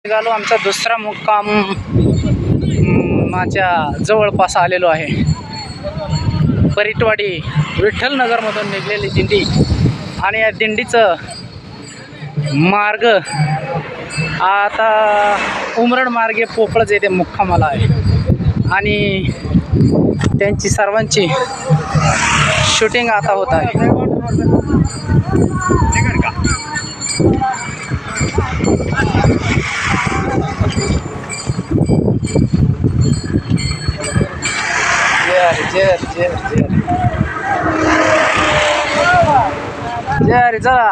निघालो. आमचा दुसरा मुक्काम माझ्या जवळपास आलेलो आहे. परिटवाडी विठ्ठलनगरमधून निघलेली दिंडी आणि या दिंडीचं मार्ग आता उमरड मार्गे पोपळज येथे मुक्कामाला आहे आणि त्यांची सर्वांची शूटिंग आता होत आहे. जय हरी चला.